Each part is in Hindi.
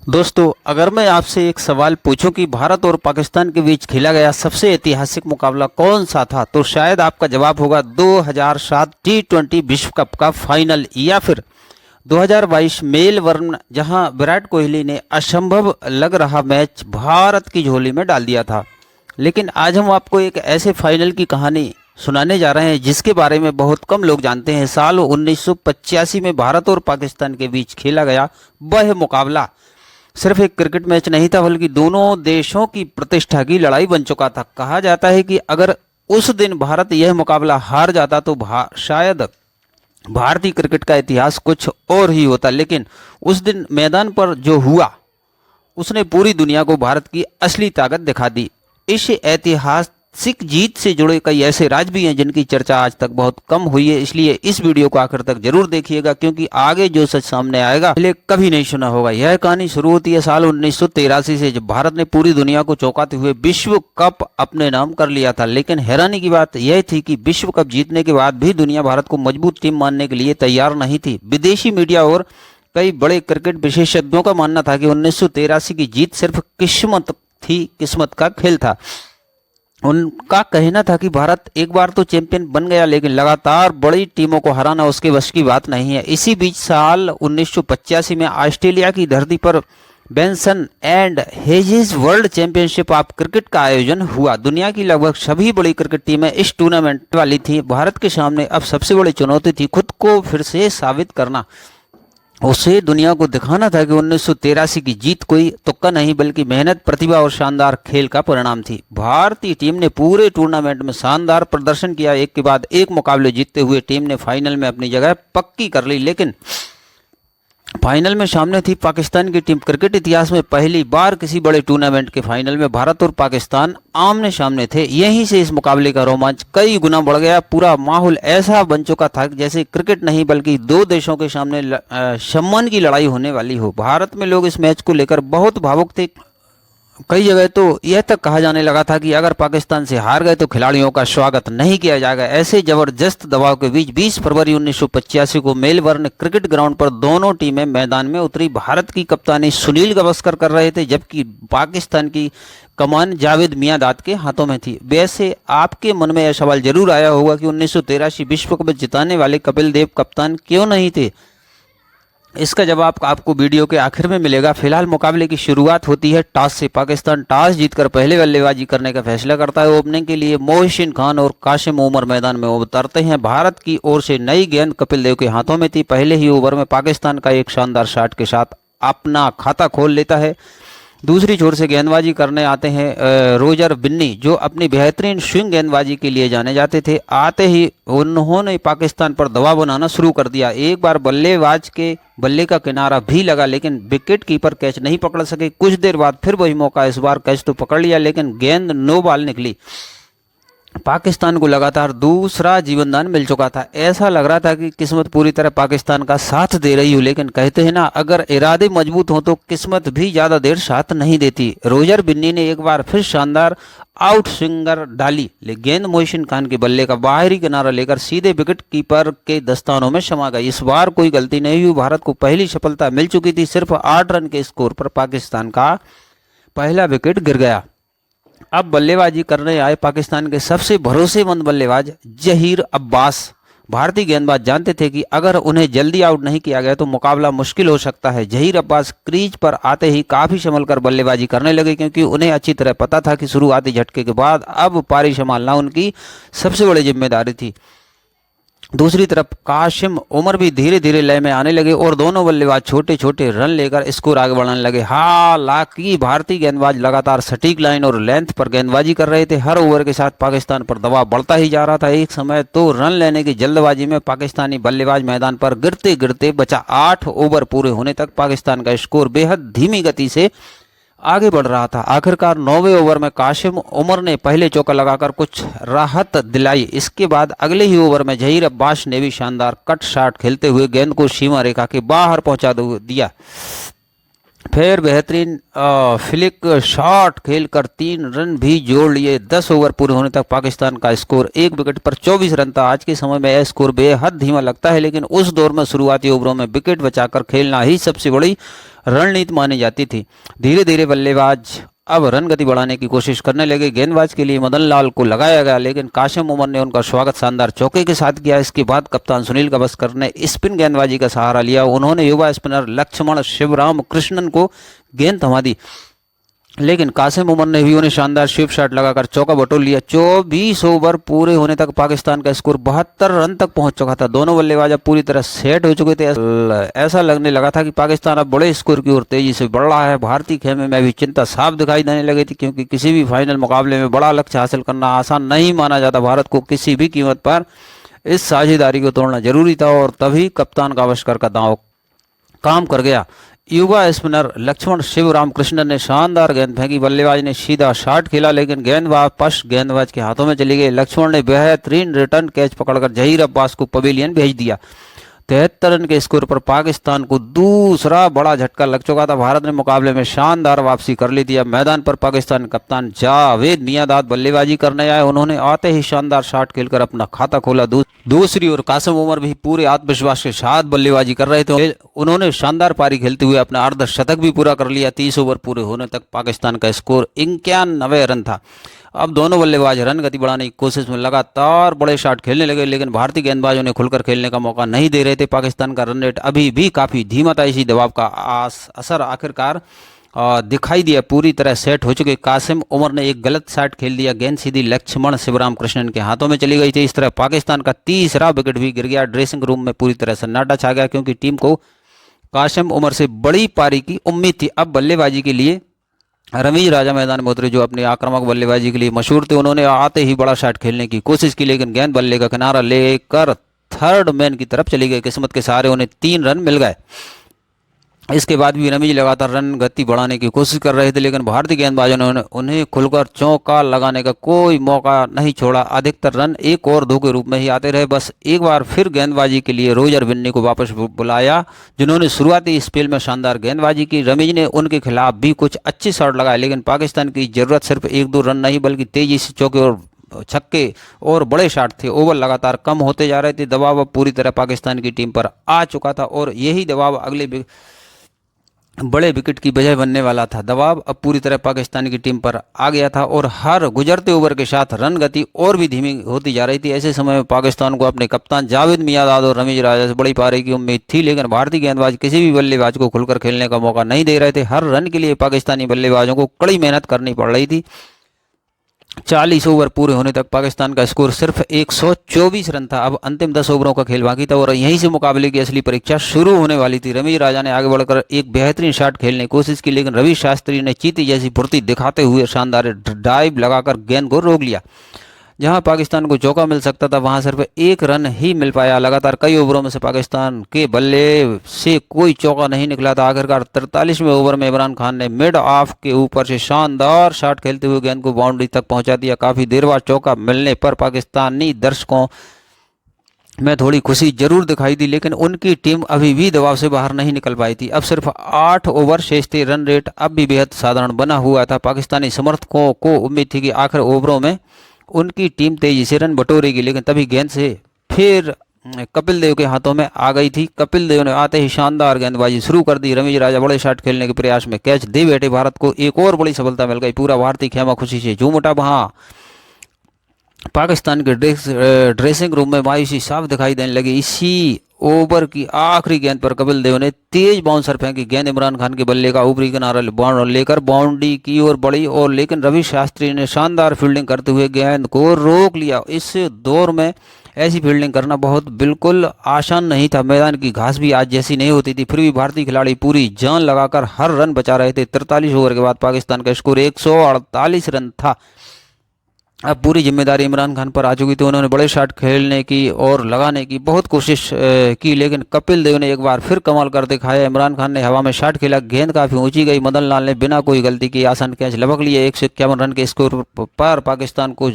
दोस्तों, अगर मैं आपसे एक सवाल पूछूं कि भारत और पाकिस्तान के बीच खेला गया सबसे ऐतिहासिक मुकाबला कौन सा था, तो शायद आपका जवाब होगा 2007 टी20 विश्व कप का फाइनल, या फिर 2022 मेलबर्न, जहां विराट कोहली ने असंभव लग रहा मैच भारत की झोली में डाल दिया था। लेकिन आज हम आपको एक ऐसे फाइनल की कहानी सुनाने जा रहे हैं जिसके बारे में बहुत कम लोग जानते हैं। साल 1985 में भारत और पाकिस्तान के बीच खेला गया वह मुकाबला सिर्फ एक क्रिकेट मैच नहीं था, बल्कि दोनों देशों की प्रतिष्ठा की लड़ाई बन चुका था। कहा जाता है कि अगर उस दिन भारत यह मुकाबला हार जाता तो शायद भारतीय क्रिकेट का इतिहास कुछ और ही होता। लेकिन उस दिन मैदान पर जो हुआ उसने पूरी दुनिया को भारत की असली ताकत दिखा दी। इस ऐतिहासिक जीत से जुड़े कई ऐसे राज भी हैं जिनकी चर्चा आज तक बहुत कम हुई है, इसलिए इस वीडियो को आखिर तक जरूर देखिएगा, क्योंकि आगे जो सच सामने आएगा पहले कभी नहीं सुना होगा। यह कहानी शुरू होती है साल 1983 से, जब भारत ने पूरी दुनिया को चौंकाते हुए विश्व कप अपने नाम कर लिया था। लेकिन हैरानी की बात यह थी कि विश्व कप जीतने के बाद भी दुनिया भारत को मजबूत टीम मानने के लिए तैयार नहीं थी। विदेशी मीडिया और कई बड़े क्रिकेट विशेषज्ञों का मानना था कि 1983 की जीत सिर्फ किस्मत थी, किस्मत का खेल था। उनका कहना था कि भारत एक बार तो चैंपियन बन गया, लेकिन लगातार बड़ी टीमों को हराना उसके वश की बात नहीं है। इसी बीच साल 1985 में ऑस्ट्रेलिया की धरती पर Benson and Hedges world championship of cricket का आयोजन हुआ। दुनिया की लगभग सभी बड़ी क्रिकेट टीमें इस टूर्नामेंट वाली थी। भारत के सामने अब सबसे बड़ी चुनौती थी खुद को फिर से साबित करना। उसे दुनिया को दिखाना था कि 1983 की जीत कोई तुक्का नहीं, बल्कि मेहनत, प्रतिभा और शानदार खेल का परिणाम थी। भारतीय टीम ने पूरे टूर्नामेंट में शानदार प्रदर्शन किया। एक के बाद एक मुकाबले जीतते हुए टीम ने फाइनल में अपनी जगह पक्की कर ली। लेकिन फाइनल में सामने थी पाकिस्तान की टीम। क्रिकेट इतिहास में पहली बार किसी बड़े टूर्नामेंट के फाइनल में भारत और पाकिस्तान आमने सामने थे। यहीं से इस मुकाबले का रोमांच कई गुना बढ़ गया। पूरा माहौल ऐसा बन चुका था जैसे क्रिकेट नहीं बल्कि दो देशों के सामने सम्मान की लड़ाई होने वाली हो। भारत में लोग इस मैच को लेकर बहुत भावुक थे। कई जगह तो यह तक कहा जाने लगा था कि अगर पाकिस्तान से हार गए तो खिलाड़ियों का स्वागत नहीं किया जाएगा। ऐसे जबरदस्त दबाव के बीच 20 फरवरी 1985 को मेलबर्न क्रिकेट ग्राउंड पर दोनों टीमें मैदान में उतरी। भारत की कप्तानी सुनील गावस्कर कर रहे थे, जबकि पाकिस्तान की कमान जावेद मियांदाद के हाथों में थी। वैसे आपके मन में यह सवाल जरूर आया होगा कि 1983 विश्व कप जिताने वाले कपिल देव कप्तान क्यों नहीं थे। इसका जवाब आपको वीडियो के आखिर में मिलेगा। फिलहाल मुकाबले की शुरुआत होती है टॉस से। पाकिस्तान टॉस जीतकर पहले बल्लेबाजी करने का फैसला करता है। ओपनिंग के लिए मोहसिन खान और कासिम उमर मैदान में उतरते हैं। भारत की ओर से नई गेंद कपिल देव के हाथों में थी। पहले ही ओवर में पाकिस्तान का एक शानदार शॉट के साथ अपना खाता खोल लेता है। दूसरी छोर से गेंदबाजी करने आते हैं रोजर बिन्नी, जो अपनी बेहतरीन स्विंग गेंदबाजी के लिए जाने जाते थे। आते ही उन्होंने पाकिस्तान पर दबाव बनाना शुरू कर दिया। एक बार बल्लेबाज के बल्ले का किनारा भी लगा, लेकिन विकेट कीपर कैच नहीं पकड़ सके। कुछ देर बाद फिर वही मौका, इस बार कैच तो पकड़ लिया, लेकिन गेंद नो बॉल निकली। पाकिस्तान को लगातार दूसरा जीवनदान मिल चुका था। ऐसा लग रहा था कि किस्मत पूरी तरह पाकिस्तान का साथ दे रही हो, लेकिन कहते हैं ना, अगर इरादे मजबूत हो तो किस्मत भी ज्यादा देर साथ नहीं देती। रोजर बिन्नी ने एक बार फिर शानदार आउट स्विंगर डाली। गेंद मोहसिन खान के बल्ले का बाहरी किनारा लेकर सीधे विकेट कीपर के दस्तानों में समा गई। इस बार कोई गलती नहीं हुई। भारत को पहली सफलता मिल चुकी थी। सिर्फ 8 रन के स्कोर पर पाकिस्तान का पहला विकेट गिर गया। अब बल्लेबाजी करने आए पाकिस्तान के सबसे भरोसेमंद बल्लेबाज जहीर अब्बास। भारतीय गेंदबाज जानते थे कि अगर उन्हें जल्दी आउट नहीं किया गया तो मुकाबला मुश्किल हो सकता है। जहीर अब्बास क्रीज पर आते ही काफी संभल कर बल्लेबाजी करने लगे, क्योंकि उन्हें अच्छी तरह पता था कि शुरुआती झटके के बाद अब पारी संभालना उनकी सबसे बड़ी जिम्मेदारी थी। दूसरी तरफ कासिम उमर भी धीरे धीरे लय में आने लगे और दोनों बल्लेबाज छोटे छोटे रन लेकर स्कोर आगे बढ़ाने लगे। हालांकि भारतीय गेंदबाज लगातार सटीक लाइन और लेंथ पर गेंदबाजी कर रहे थे। हर ओवर के साथ पाकिस्तान पर दबाव बढ़ता ही जा रहा था। एक समय तो रन लेने की जल्दबाजी में पाकिस्तानी बल्लेबाज मैदान पर गिरते गिरते बचा। 8 ओवर पूरे होने तक पाकिस्तान का स्कोर बेहद धीमी गति से आगे बढ़ रहा था। आखिरकार 9वें ओवर में कासिम उमर ने पहले चौका लगाकर कुछ राहत दिलाई। इसके बाद अगले ही ओवर में जहीर अब्बास ने भी शानदार कट शॉट खेलते हुए गेंद को सीमा रेखा के बाहर पहुंचा दिया। फिर बेहतरीन फ्लिक शॉट खेलकर 3 रन भी जोड़ लिए। 10 ओवर पूरे होने तक पाकिस्तान का स्कोर 1 विकेट पर 24 रन था। आज के समय में यह स्कोर बेहद धीमा लगता है, लेकिन उस दौर में शुरुआती ओवरों में विकेट बचाकर खेलना ही सबसे बड़ी रणनीति मानी जाती थी। धीरे धीरे बल्लेबाज अब रन गति बढ़ाने की कोशिश करने लगे। गेंदबाज के लिए मदन लाल को लगाया गया, लेकिन कासिम उमर ने उनका स्वागत शानदार चौके के साथ किया। इसके बाद कप्तान सुनील गावस्कर ने स्पिन गेंदबाजी का सहारा लिया। उन्होंने युवा स्पिनर लक्ष्मण शिवराम कृष्णन को गेंद थमा दी, लेकिन कासिम उमर ने भी उन्हें शानदार स्वीप शॉट लगाकर चौका बटोर लिया। 24 ओवर पूरे होने तक पाकिस्तान का स्कोर 72 रन तक पहुंच चुका था। दोनों बल्लेबाज अब पूरी तरह सेट हो चुके थे। ऐसा लगने लगा था कि पाकिस्तान अब बड़े स्कोर की ओर तेजी से बढ़ रहा है। भारतीय खेमे में भी चिंता साफ दिखाई देने लगी थी, क्योंकि किसी भी फाइनल मुकाबले में बड़ा लक्ष्य हासिल करना आसान नहीं माना जाता। भारत को किसी भी कीमत पर इस साझेदारी को तोड़ना जरूरी था, और तभी कप्तान गावस्कर का दांव काम कर गया। युवा स्पिनर लक्ष्मण शिवराम कृष्णन ने शानदार गेंद फेंकी। बल्लेबाज ने सीधा शॉट खेला, लेकिन गेंद वापस गेंदबाज के हाथों में चली गई। लक्ष्मण ने बेहतरीन रिटर्न कैच पकड़कर जहीर अब्बास को पवेलियन भेज दिया। 73 रन के स्कोर पर पाकिस्तान को दूसरा बड़ा झटका लग चुका था। भारत ने मुकाबले में शानदार वापसी कर ली थी। अब मैदान पर पाकिस्तान कप्तान जावेद मियांदाद बल्लेबाजी करने आए। उन्होंने आते ही शानदार शॉट खेलकर अपना खाता खोला। दूसरी ओर कासिम उमर भी पूरे आत्मविश्वास के साथ बल्लेबाजी कर रहे थे। उन्होंने शानदार पारी खेलते हुए अपना अर्धशतक भी पूरा कर लिया। 30 ओवर पूरे होने तक पाकिस्तान का स्कोर 91 रन था। अब दोनों बल्लेबाज रन गति बढ़ाने की कोशिश में लगातार बड़े शॉट खेलने लगे, लेकिन भारतीय गेंदबाजों ने खुलकर खेलने का मौका नहीं दे रहे थे। पाकिस्तान का रन रेट अभी भी काफ़ी धीमा था। इसी दबाव का असर आखिरकार दिखाई दिया। पूरी तरह सेट हो चुके कासिम उमर ने एक गलत शॉट खेल दिया। गेंद सीधी लक्ष्मण शिवराम कृष्णन के हाथों में चली गई थी। इस तरह पाकिस्तान का तीसरा विकेट भी गिर गया। ड्रेसिंग रूम में पूरी तरह सन्नाटा छा गया, क्योंकि टीम को कासिम उमर से बड़ी पारी की उम्मीद थी। अब बल्लेबाजी के लिए रमीज राजा मैदान में उतरे, जो अपनी आक्रामक बल्लेबाजी के लिए मशहूर थे। उन्होंने आते ही बड़ा शॉट खेलने की कोशिश की, लेकिन गेंद बल्ले का किनारा लेकर थर्ड मैन की तरफ चली गई। किस्मत के सहारे उन्हें 3 रन मिल गए। इसके बाद भी रमीज लगातार रन गति बढ़ाने की कोशिश कर रहे थे, लेकिन भारतीय गेंदबाजों ने उन्हें खुलकर चौका लगाने का कोई मौका नहीं छोड़ा। अधिकतर रन 1 और 2 के रूप में ही आते रहे। बस एक बार फिर गेंदबाजी के लिए रोजर बिन्नी को वापस बुलाया, जिन्होंने शुरुआती स्पेल में शानदार गेंदबाजी की। रमीज ने उनके खिलाफ भी कुछ अच्छे शॉट लगाए, लेकिन पाकिस्तान की जरूरत सिर्फ 1-2 रन नहीं, बल्कि तेजी से चौके और छक्के और बड़े शॉट थे। ओवर लगातार कम होते जा रहे थे। दबाव अब पूरी तरह पाकिस्तान की टीम पर आ चुका था, और यही दबाव अगले बड़े विकेट की वजह बनने वाला था। दबाव अब पूरी तरह पाकिस्तान की टीम पर आ गया था, और हर गुजरते ओवर के साथ रन गति और भी धीमी होती जा रही थी। ऐसे समय में पाकिस्तान को अपने कप्तान जावेद मियांदाद और रमीज राजा से बड़ी पारी की उम्मीद थी, लेकिन भारतीय गेंदबाज किसी भी बल्लेबाज को खुलकर खेलने का मौका नहीं दे रहे थे। हर रन के लिए पाकिस्तानी बल्लेबाजों को कड़ी मेहनत करनी पड़ रही थी। 40 ओवर पूरे होने तक पाकिस्तान का स्कोर सिर्फ 124 रन था। अब अंतिम 10 ओवरों का खेल बाकी था, और यहीं से मुकाबले की असली परीक्षा शुरू होने वाली थी। रमीज राजा ने आगे बढ़कर एक बेहतरीन शॉट खेलने की कोशिश की, लेकिन रवि शास्त्री ने चीती जैसी फुर्ती दिखाते हुए शानदार डाइव लगाकर गेंद को रोक लिया। जहां पाकिस्तान को चौका मिल सकता था, वहां सिर्फ 1 रन ही मिल पाया। लगातार कई ओवरों में से पाकिस्तान के बल्ले से कोई चौका नहीं निकला था। आखिरकार 43वें ओवर में इमरान खान ने मिड ऑफ के ऊपर से शानदार शॉट खेलते हुए गेंद को बाउंड्री तक पहुंचा दिया। काफी देर बाद चौका मिलने पर पाकिस्तानी दर्शकों में थोड़ी खुशी जरूर दिखाई दी, लेकिन उनकी टीम अभी भी दबाव से बाहर नहीं निकल पाई थी। अब सिर्फ 8 ओवर शेष थे। रन रेट अब भी बेहद साधारण बना हुआ था। पाकिस्तानी समर्थकों को उम्मीद थी कि आखिर ओवरों में उनकी टीम तेजी से रन बटोरेगी, लेकिन तभी गेंद से फिर कपिल देव के हाथों में आ गई थी। कपिल देव ने आते ही शानदार गेंदबाजी शुरू कर दी। रमीज राजा बड़े शॉट खेलने के प्रयास में कैच दे बैठे। भारत को एक और बड़ी सफलता मिल गई। पूरा भारतीय खेमा खुशी से झूम उठा। वहां पाकिस्तान के ड्रेसिंग रूम में मायूसी साफ दिखाई देने लगी। इसी ओवर की आखिरी गेंद पर कपिल देव ने तेज बाउंसर फेंकी। गेंद इमरान खान के बल्ले का ऊपरी किनारा लेकर बाउंड्री की ओर बढ़ी, और लेकिन रवि शास्त्री ने शानदार फील्डिंग करते हुए गेंद को रोक लिया। इस दौर में ऐसी फील्डिंग करना बिल्कुल आसान नहीं था। मैदान की घास भी आज जैसी नहीं होती थी, फिर भी भारतीय खिलाड़ी पूरी जान लगाकर हर रन बचा रहे थे। 43 ओवर के बाद पाकिस्तान का स्कोर 148 रन था। अब पूरी जिम्मेदारी इमरान खान पर आ चुकी थी। उन्होंने बड़े शॉट खेलने की और लगाने की बहुत कोशिश की, लेकिन कपिल देव ने एक बार फिर कमाल कर दिखाया। इमरान खान ने हवा में शॉट खेला, गेंद काफ़ी ऊंची गई। मदन लाल ने बिना कोई गलती की आसान कैच लपक लिए। 151 रन के स्कोर पर पाकिस्तान को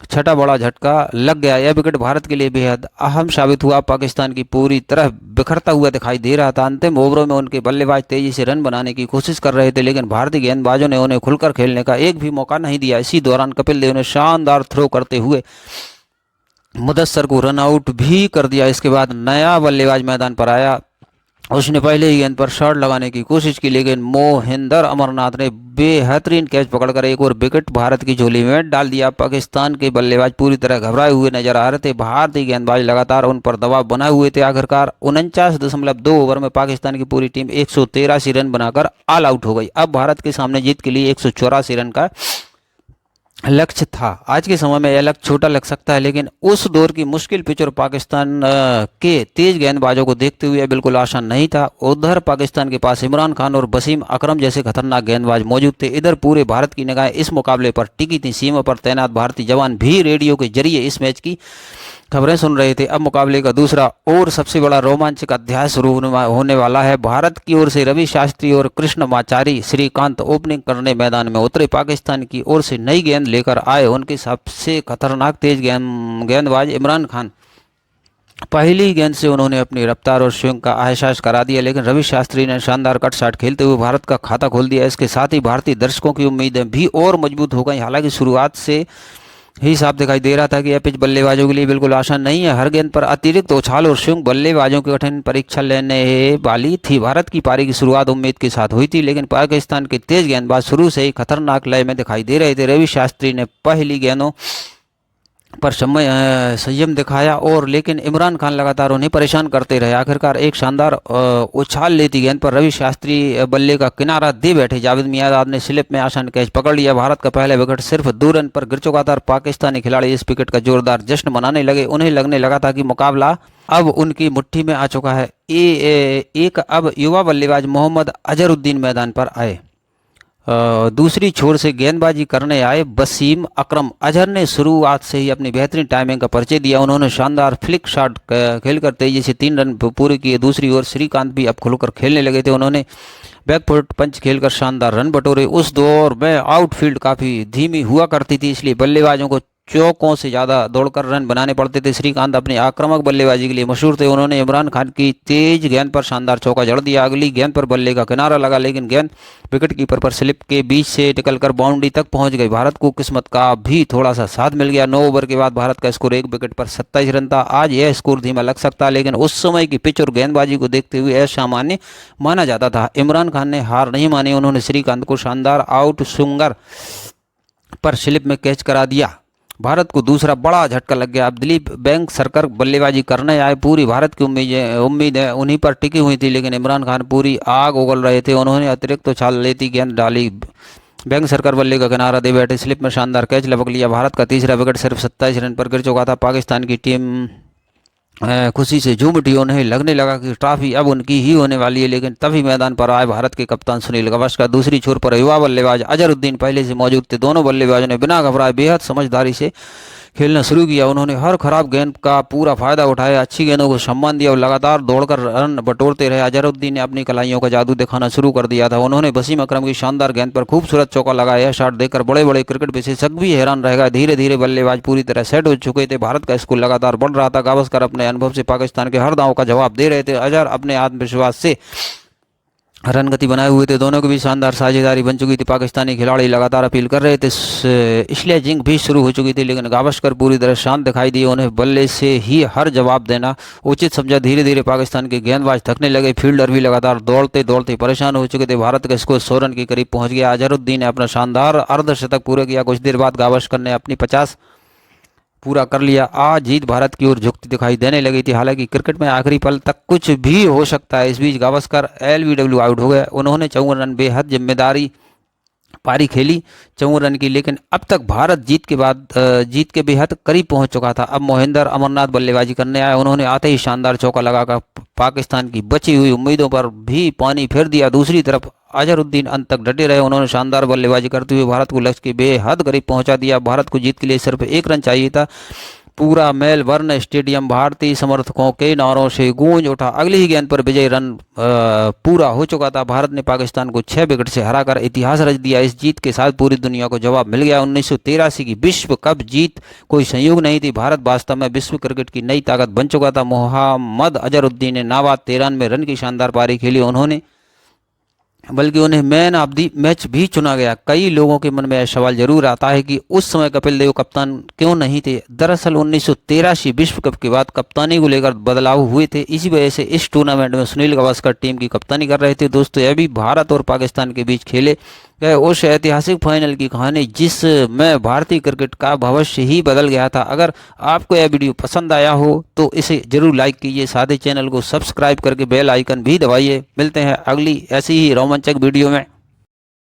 छठा बड़ा झटका लग गया। यह विकेट भारत के लिए बेहद अहम साबित हुआ। पाकिस्तान की पूरी तरह बिखरता हुआ दिखाई दे रहा था। अंतिम ओवरों में उनके बल्लेबाज तेजी से रन बनाने की कोशिश कर रहे थे, लेकिन भारतीय गेंदबाजों ने उन्हें खुलकर खेलने का एक भी मौका नहीं दिया। इसी दौरान कपिल देव ने शानदार थ्रो करते हुए मुदस्सर को रन आउट भी कर दिया। इसके बाद नया बल्लेबाज मैदान पर आया। उसने पहले ही गेंद पर शॉट लगाने की कोशिश की, लेकिन मोहिंदर अमरनाथ ने बेहतरीन कैच पकड़कर एक और विकेट भारत की झोली में डाल दिया। पाकिस्तान के बल्लेबाज पूरी तरह घबराए हुए नजर आ रहे थे। भारतीय गेंदबाज लगातार उन पर दबाव बनाए हुए थे। आखिरकार 49.2 ओवर में पाकिस्तान की पूरी टीम 183 रन बनाकर ऑल आउट हो गई। अब भारत के सामने जीत के लिए 184 रन का लक्ष्य था। आज के समय में यह लक्ष्य छोटा लग सकता है, लेकिन उस दौर की मुश्किल पिच और पाकिस्तान के तेज गेंदबाजों को देखते हुए बिल्कुल आसान नहीं था। उधर पाकिस्तान के पास इमरान खान और वसीम अकरम जैसे खतरनाक गेंदबाज मौजूद थे। इधर पूरे भारत की निगाहें इस मुकाबले पर टिकी थी। सीमा पर तैनात भारतीय जवान भी रेडियो के जरिए इस मैच की खबरें सुन रहे थे। अब मुकाबले का दूसरा और सबसे बड़ा रोमांचक अध्याय शुरू होने वाला है। भारत की ओर से रवि शास्त्री और कृष्णमाचारी श्रीकांत ओपनिंग करने मैदान में उतरे। पाकिस्तान की ओर से नई गेंद लेकर आए उनके सबसे खतरनाक तेज गेंदबाज इमरान खान। पहली गेंद से उन्होंने अपनी रफ्तार और स्विंग का एहसास करा दिया, लेकिन रवि शास्त्री ने शानदार कट शॉट खेलते हुए भारत का खाता खोल दिया। इसके साथ ही भारतीय दर्शकों की उम्मीदें भी और मजबूत हो गई। हालांकि शुरुआत से ही साफ दिखाई दे रहा था कि यह पिच बल्लेबाजों के लिए बिल्कुल आसान नहीं है। हर गेंद पर अतिरिक्त उछाल और स्विंग बल्लेबाजों की कठिन परीक्षा लेने वाली थी। भारत की पारी की शुरुआत उम्मीद के साथ हुई थी, लेकिन पाकिस्तान के तेज गेंदबाज शुरू से ही खतरनाक लय में दिखाई दे रहे थे। रवि शास्त्री ने पहली गेंदों पर संयम दिखाया और लेकिन इमरान खान लगातार उन्हें परेशान करते रहे। आखिरकार एक शानदार उछाल लेती गेंद पर रवि शास्त्री बल्ले का किनारा दे बैठे। जावेद मियांदाद ने स्लिप में आसान कैच पकड़ लिया। भारत का पहला विकेट सिर्फ 2 रन पर गिर चुका था। पाकिस्तानी खिलाड़ी इस विकेट का जोरदार जश्न मनाने लगे। उन्हें लगने लगा था कि मुकाबला अब उनकी मुट्ठी में आ चुका है। एक अब युवा बल्लेबाज मोहम्मद अजहरुद्दीन मैदान पर आए। दूसरी छोर से गेंदबाजी करने आए वसीम अकरम। अजहर ने शुरुआत से ही अपनी बेहतरीन टाइमिंग का परिचय दिया। उन्होंने शानदार फ्लिक शॉट खेलकर तेजी से 3 रन पूरे किए। दूसरी ओर श्रीकांत भी अब खुलकर खेलने लगे थे। उन्होंने बैकफुट पंच खेलकर शानदार रन बटोरे। उस दौर में आउटफील्ड काफ़ी धीमी हुआ करती थी, इसलिए बल्लेबाजों को चौकों से ज़्यादा दौड़कर रन बनाने पड़ते थे। श्रीकांत अपनी आक्रामक बल्लेबाजी के लिए मशहूर थे। उन्होंने इमरान खान की तेज गेंद पर शानदार चौका जड़ दिया। अगली गेंद पर बल्ले का किनारा लगा, लेकिन गेंद विकेट कीपर पर स्लिप के बीच से निकलकर बाउंड्री तक पहुंच गई। भारत को किस्मत का भी थोड़ा सा साथ मिल गया। 9 ओवर के बाद भारत का स्कोर 1 विकेट पर 27 रन था। आज यह स्कोर धीमा लग सकता, लेकिन उस समय की पिच और गेंदबाजी को देखते हुए असामान्य माना जाता था। इमरान खान ने हार नहीं मानी। उन्होंने श्रीकांत को शानदार आउट स्विंगर पर स्लिप में कैच करा दिया। भारत को दूसरा बड़ा झटका लग गया। अब दिलीप वेंगसरकर बल्लेबाजी करने आए। पूरी भारत की उम्मीदें उन्हीं पर टिकी हुई थी, लेकिन इमरान खान पूरी आग उगल रहे थे। उन्होंने अतिरिक्त उछाल लेती गेंद डाली। वेंगसरकर बल्ले का किनारा दे बैठे। स्लिप में शानदार कैच लपक लिया। भारत का तीसरा विकेट सिर्फ 27 रन पर गिर चुका था। पाकिस्तान की टीम खुशी से झूम उठी। उन्हें लगने लगा कि ट्रॉफी अब उनकी ही होने वाली है, लेकिन तभी मैदान पर आए भारत के कप्तान सुनील गावस्कर। दूसरी छोर पर युवा बल्लेबाज अजहरुद्दीन पहले से मौजूद थे। दोनों बल्लेबाजों ने बिना घबराए बेहद समझदारी से खेलना शुरू किया। उन्होंने हर खराब गेंद का पूरा फायदा उठाया, अच्छी गेंदों को सम्मान दिया और लगातार दौड़कर रन बटोरते रहे। अजहरुद्दीन ने अपनी कलाइयों का जादू दिखाना शुरू कर दिया था। उन्होंने वसीम अकरम की शानदार गेंद पर खूबसूरत चौका लगाया। यह शॉट देखकर बड़े बड़े क्रिकेट विशेषज्ञ भी हैरान रह गए। धीरे धीरे बल्लेबाज पूरी तरह सेट हो चुके थे। भारत का स्कोर लगातार बढ़ रहा था। गावस्कर अपने अनुभव से पाकिस्तान के हर दांव का जवाब दे रहे थे। अजहर अपने आत्मविश्वास से रन गति बनाए हुए थे। दोनों की भी शानदार साझेदारी बन चुकी थी। पाकिस्तानी खिलाड़ी लगातार अपील कर रहे थे। स्लेजिंग भी शुरू हो चुकी थी, लेकिन गावस्कर पूरी तरह शांत दिखाई दिए। उन्हें बल्ले से ही हर जवाब देना उचित समझा। धीरे धीरे पाकिस्तान के गेंदबाज थकने लगे। फील्डर भी लगातार दौड़ते दौड़ते परेशान हो चुके थे। भारत का स्कोर 100 रन के करीब पहुंच गया। अजहरुद्दीन ने अपना शानदार अर्धशतक पूरा किया। कुछ देर बाद गावस्कर ने अपनी 50 पूरा कर लिया। आज जीत भारत की ओर झुकती दिखाई देने लगी थी। हालांकि क्रिकेट में आखिरी पल तक कुछ भी हो सकता है। इस बीच गावस्कर एलबीडब्ल्यू आउट हो गए। उन्होंने 54 रन बेहद जिम्मेदारी पारी खेली 54 रन की, लेकिन अब तक भारत जीत के बेहद करीब पहुंच चुका था। अब मोहिंदर अमरनाथ बल्लेबाजी करने आए। उन्होंने आते ही शानदार चौका लगाकर पाकिस्तान की बची हुई उम्मीदों पर भी पानी फेर दिया। दूसरी तरफ अजहरुद्दीन अंत तक डटे रहे। उन्होंने शानदार बल्लेबाजी करते हुए भारत को लक्ष्य के बेहद करीब पहुंचा दिया। भारत को जीत के लिए सिर्फ 1 रन चाहिए था। पूरा मेलबर्न स्टेडियम भारतीय समर्थकों के नारों से गूंज उठा। अगली ही गेंद पर विजयी रन पूरा हो चुका था। भारत ने पाकिस्तान को 6 विकेट से हराकर इतिहास रच दिया। इस जीत के साथ पूरी दुनिया को जवाब मिल गया। 1983 की विश्व कप जीत कोई संयोग नहीं थी। भारत वास्तव में विश्व क्रिकेट की नई ताकत बन चुका था। मोहम्मद अजहरुद्दीन ने नाबाद 93 रन की शानदार पारी खेली। बल्कि उन्हें मैन ऑफ द मैच भी चुना गया। कई लोगों के मन में यह सवाल जरूर आता है कि उस समय कपिल देव कप्तान क्यों नहीं थे। दरअसल 1983 विश्व कप के बाद कप्तानी को लेकर बदलाव हुए थे। इसी वजह से इस टूर्नामेंट में सुनील गावस्कर टीम की कप्तानी कर रहे थे। दोस्तों, यह भी भारत और पाकिस्तान के बीच खेले गए उस ऐतिहासिक फाइनल की कहानी जिसमें भारतीय क्रिकेट का भविष्य ही बदल गया था। अगर आपको यह वीडियो पसंद आया हो तो इसे जरूर लाइक कीजिए, साथ ही चैनल को सब्सक्राइब करके बेल आइकन भी दबाइए। मिलते हैं अगली ऐसी ही रोमांचक वीडियो में।